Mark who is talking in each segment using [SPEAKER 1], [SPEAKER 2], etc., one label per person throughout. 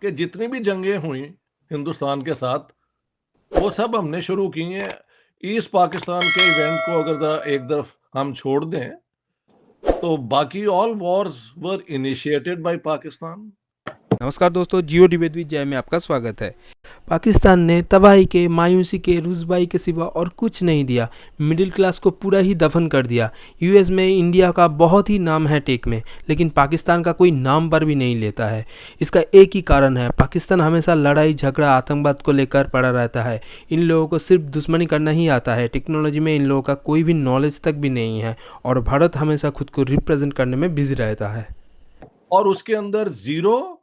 [SPEAKER 1] कि जितनी भी जंगें हुई हिंदुस्तान के साथ, वो सब हमने शुरू की हैं। ईस्ट पाकिस्तान के इवेंट को अगर ज़रा एक तरफ हम छोड़ दें, तो बाकी all Wars were initiated by Pakistan.
[SPEAKER 2] नमस्कार दोस्तों, जियो डिबेट विद जय में आपका स्वागत है। पाकिस्तान ने तबाही के, मायूसी के, रुसवाई के सिवा और कुछ नहीं दिया। मिडिल क्लास को पूरा ही दफन कर दिया। यूएस में इंडिया का बहुत ही नाम है टेक में, लेकिन पाकिस्तान का कोई नाम पर भी नहीं लेता है। इसका एक ही कारण है, पाकिस्तान हमेशा लड़ाई झगड़ा आतंकवाद को लेकर पड़ा रहता है। इन लोगों को सिर्फ दुश्मनी करना ही आता है। टेक्नोलॉजी में इन लोगों का कोई भी नॉलेज तक भी नहीं है, और भारत हमेशा खुद को रिप्रेजेंट करने में बिजी रहता है।
[SPEAKER 1] और उसके अंदर जीरो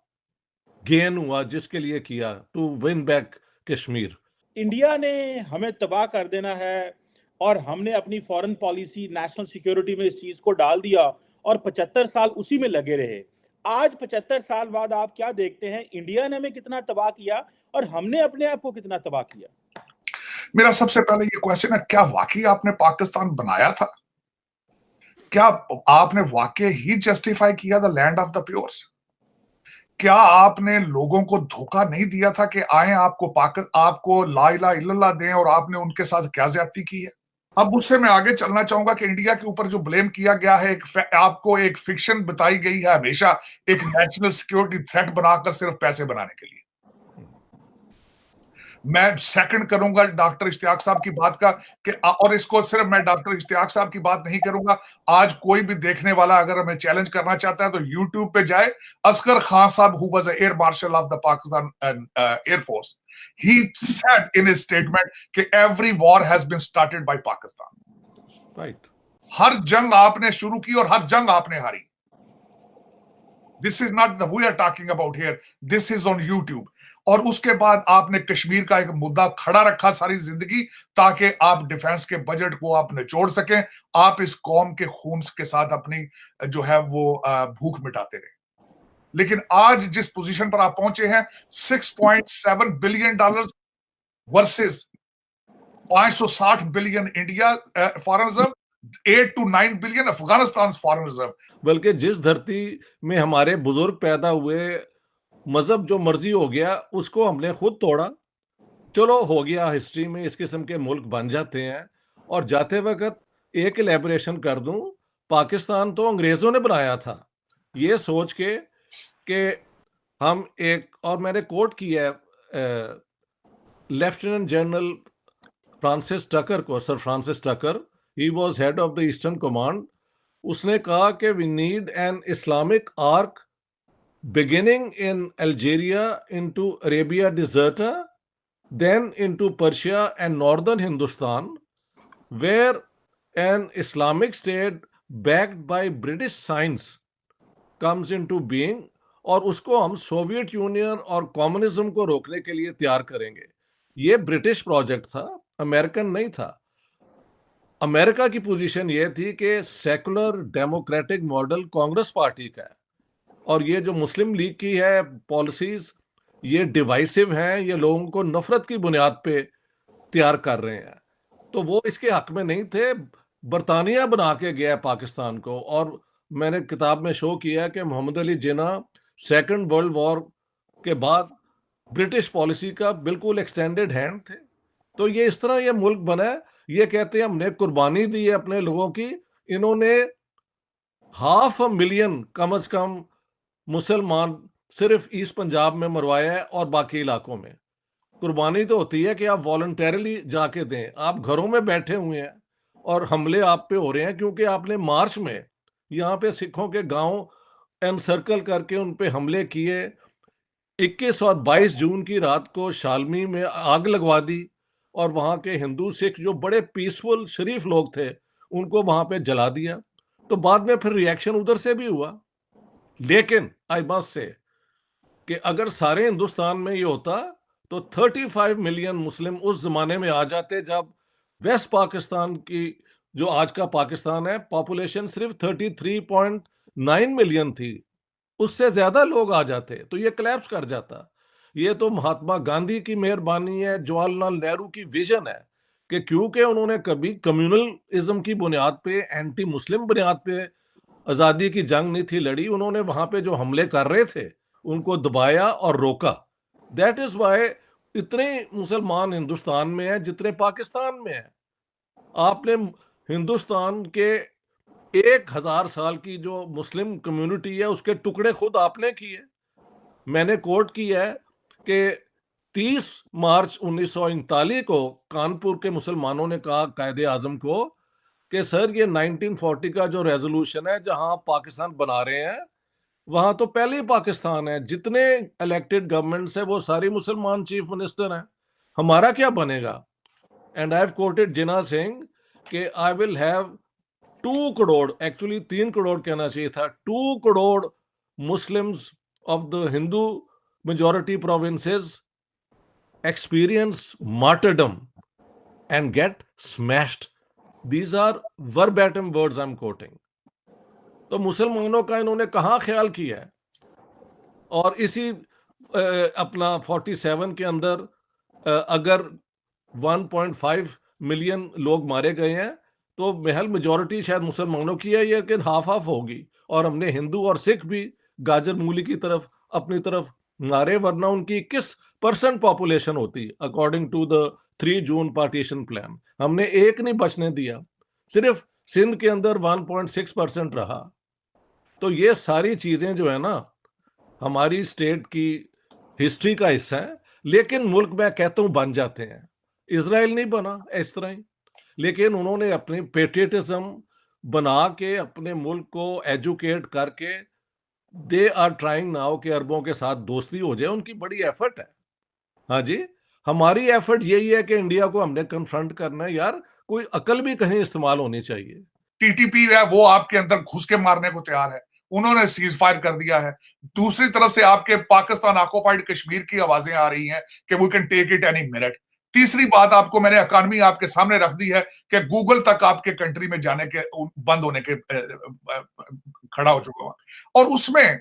[SPEAKER 1] गेन हुआ जिसके लिए किया, to win back Kashmir.
[SPEAKER 3] India ने हमें तबाह कर देना है और हमने अपनी फॉरेन पॉलिसी, नेशनल सिक्योरिटी में इस चीज को डाल दिया और 75 साल उसी में लगे रहे। आज 75 साल बाद आप क्या देखते हैं, इंडिया ने हमें कितना तबाह किया और हमने अपने आप को कितना तबाह किया।
[SPEAKER 4] मेरा सबसे पहले ये क्वेश्चन है, क्या वाकई आपने पाकिस्तान बनाया था? क्या आपने वाकई ही जस्टिफाई किया द लैंड ऑफ द प्योर्स? क्या आपने लोगों को धोखा नहीं दिया था कि आए आपको ला इलाहा इल्लल्लाह दें, और आपने उनके साथ क्या ज्यादती की है? अब उससे मैं आगे चलना चाहूंगा कि इंडिया के ऊपर जो ब्लेम किया गया है, आपको एक फिक्शन बताई गई है हमेशा, एक नेशनल सिक्योरिटी थ्रेट बनाकर सिर्फ पैसे बनाने के लिए। मैं सेकंड करूंगा डॉक्टर इश्तियाक साहब की बात का कि और इसको सिर्फ मैं डॉक्टर इश्तियाक साहब की बात नहीं करूंगा। आज कोई भी देखने वाला अगर हमें चैलेंज करना चाहता है तो यूट्यूब पे जाए। असगर खान साहब, who was air marshal of the Pakistan air force, he said in his statement कि every war has been started by Pakistan.
[SPEAKER 1] Right.
[SPEAKER 4] हर जंग आपने शुरू की और हर जंग आपने हारी। This is not the we are talking about here, this is on YouTube. और उसके बाद आपने कश्मीर का एक मुद्दा खड़ा रखा सारी जिंदगी, ताकि आप डिफेंस के बजट को आप निचोड़ सकें। आप इस कौम के खून के साथ अपनी जो है वो भूख मिटाते रहे। लेकिन आज जिस पोजीशन पर आप पहुंचे हैं, $6.7 billion versus 560 billion India foreign reserve, 8 to 9 billion Afghanistan foreign reserve.
[SPEAKER 1] बल्कि जिस धरती में हमारे बुजुर्ग पैदा हुए, मजहब जो मर्जी हो गया, उसको हमने खुद तोड़ा। चलो हो गया, हिस्ट्री में इस किस्म के मुल्क बन जाते हैं। और जाते वक्त एक इलेबोरेशन कर दूं, पाकिस्तान तो अंग्रेजों ने बनाया था, ये सोच के कि हम एक, और मैंने कोट किया है लेफ्टिनेंट जनरल फ्रांसिस टकर को, sir Francis Tucker, he was head of the eastern command. उसने कहा कि we need an Islamic arc beginning in Algeria into Arabia Deserta, then into Persia and northern Hindustan, where an Islamic state backed by British science comes into being, और उसको हम Soviet union और communism को रोकने के लिए तैयार करेंगे। ये ब्रिटिश प्रोजेक्ट था, अमेरिकन नहीं था। अमेरिका की पोजीशन ये थी कि secular democratic model Congress party का है, और ये जो मुस्लिम लीग की है पॉलिसीज, ये डिवाइसिव हैं, ये लोगों को नफरत की बुनियाद पे तैयार कर रहे हैं। तो वो इसके हक में नहीं थे। बरतानिया बना के गया है पाकिस्तान को, और मैंने किताब में शो किया कि Mohammad Ali Jinnah second world war के बाद ब्रिटिश पॉलिसी का बिल्कुल एक्सटेंडेड हैंड थे। तो ये इस तरह ये मुल्क बना है। ये कहते हैं हमने कुर्बानी दी है अपने लोगों की। इन्होंने 500,000 कम से कम मुसलमान सिर्फ ईस्ट पंजाब में मरवाया है, और बाकी इलाकों में। कुर्बानी तो होती है कि आप वॉलंटरली जाके दें। आप घरों में बैठे हुए हैं और हमले आप पे हो रहे हैं क्योंकि आपने मार्च में यहाँ पे सिखों के गांव एनसर्कल करके उन पे हमले किए। 21 और 22 जून की रात को शालमी में आग लगवा दी, और वहाँ के हिंदू सिख जो बड़े पीसफुल शरीफ लोग थे उनको वहाँ पे जला दिया। तो बाद में फिर रिएक्शन उधर से भी हुआ। लेकिन आई मस्ट से कि अगर सारे हिंदुस्तान में ये होता तो 35 मिलियन मुस्लिम उस जमाने में आ जाते जब वेस्ट पाकिस्तान की, जो आज का पाकिस्तान है, पॉपुलेशन सिर्फ 33.9 मिलियन थी। उससे ज्यादा लोग आ जाते तो ये कोलैप्स कर जाता। ये तो महात्मा गांधी की मेहरबानी है, जवाहरलाल नेहरू की विजन है कि क्योंकि उन्होंने कभी कम्युनलिज्म की बुनियाद पे, एंटी मुस्लिम बुनियाद पे आजादी की जंग नहीं थी लड़ी। उन्होंने वहां पे जो हमले कर रहे थे उनको दबाया और रोका। दैट इज वाई इतने मुसलमान हिंदुस्तान में हैं जितने पाकिस्तान में हैं। आपने हिंदुस्तान के 1000 साल की जो मुस्लिम कम्युनिटी है उसके टुकड़े खुद आपने किए। मैंने कोट किया है कि 30 मार्च 1939 को कानपुर के मुसलमानों ने कहा कायदे आजम को कि सर ये 1940 का जो रेजोल्यूशन है जहां पाकिस्तान बना रहे हैं वहां तो पहले ही पाकिस्तान है, जितने इलेक्टेड गवर्नमेंट्स है वो सारी मुसलमान चीफ मिनिस्टर हैं, हमारा क्या बनेगा। एंड आई हैव कोटेड जिना सिंह कि I will have 2 crore, actually 3 crore कहना चाहिए था, 2 crore Muslims of the Hindu majority provinces experience martyrdom and get smashed. These are verbatim words I'm quoting. तो मुसलमानों का इन्होंने कहाँ ख्याल किया है। और इसी अपना 47 के अंदर अगर 1.5 मिलियन लोग मारे गए हैं तो महल मेजॉरिटी शायद मुसलमानों की है, ये कि हाफ हाफ होगी। और हमने हिंदू और सिख भी गाजर मूली की तरफ अपनी तरफ मारे, वरना उनकी 21% पॉपुलेशन होती according to the 3 June partition plan. हमने एक नहीं बचने दिया, सिर्फ सिंध के अंदर 1.6% रहा। तो ये सारी चीजें जो है ना हमारी स्टेट की हिस्ट्री का हिस्सा है, लेकिन मुल्क मैं कहता हूं बन जाते हैं। इजराइल नहीं बना इस तरह ही, लेकिन उन्होंने अपनी पेट्रियटिज्म बना के अपने मुल्क को एजुकेट करके दे आर ट्राइंग नाउ कि अरबों के साथ दोस्ती हो जाए। उनकी बड़ी एफर्ट है। हाँ जी, हमारी एफर्ट यही है कि इंडिया को हमने कन्फ्रंट करना है। यार कोई अकल भी कहीं इस्तेमाल होनी चाहिए।
[SPEAKER 4] टीटीपी है वो आपके अंदर घुस के मारने को तैयार है, उन्होंने सीज फायर कर दिया है। दूसरी तरफ से आपके पाकिस्तान ऑक्युपाइड कश्मीर की आवाजें आ रही हैं कि we can take it any minute. तीसरी बात आपको मैंने इकॉनमी आपके सामने रख दी है कि गूगल तक आपके कंट्री में जाने के बंद होने के खड़ा हो चुका हुआ। और उसमें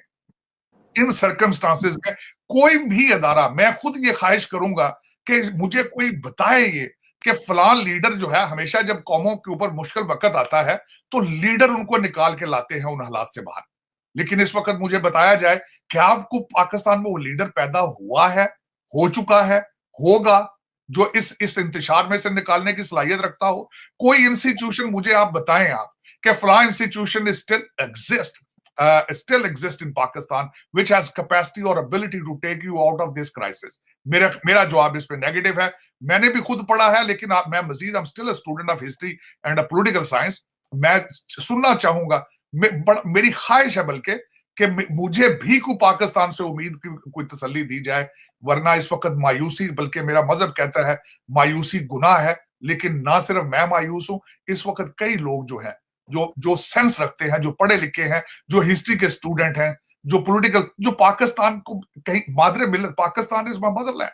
[SPEAKER 4] इन सर्कमस्टांसेस में कोई भी अदारा, मैं खुद ये ख्वाहिश करूंगा कि मुझे कोई बताए ये कि फलान लीडर जो है, हमेशा जब कौमों के ऊपर मुश्किल वक्त आता है तो लीडर उनको निकाल के लाते हैं उन हालात से बाहर। लेकिन इस वक्त मुझे बताया जाए कि आपको पाकिस्तान में वो लीडर पैदा हुआ है, हो चुका है, होगा, जो इस इंतशार में से निकालने की सलाहियत रखता हो। कोई इंस्टीट्यूशन मुझे आप बताएं आप कि फलान institution still exist in Pakistan which has capacity or ability to take you out of this crisis। मेरा जवाब इस पे नेगेटिव है। मैंने भी खुद पढ़ा है, लेकिन मैं मजीद I'm still a student of history and a political science। मैं सुनना चाहूंगा, मेरी ख्वाहिश है बल्कि कि मुझे भी को पाकिस्तान से उम्मीद की कोई तसल्ली दी जाए, वरना इस वक्त मायूसी, बल्कि मेरा मजहब कहता है मायूसी गुनाह है। लेकिन ना सिर्फ मैं मायूस हूं, इस वक्त कई लोग जो हैं, जो सेंस रखते हैं, जो पढ़े लिखे हैं, जो हिस्ट्री के स्टूडेंट हैं, जो पॉलिटिकल, जो पाकिस्तान को कहीं मादरे मिलत, पाकिस्तान इज माय मदरलैंड।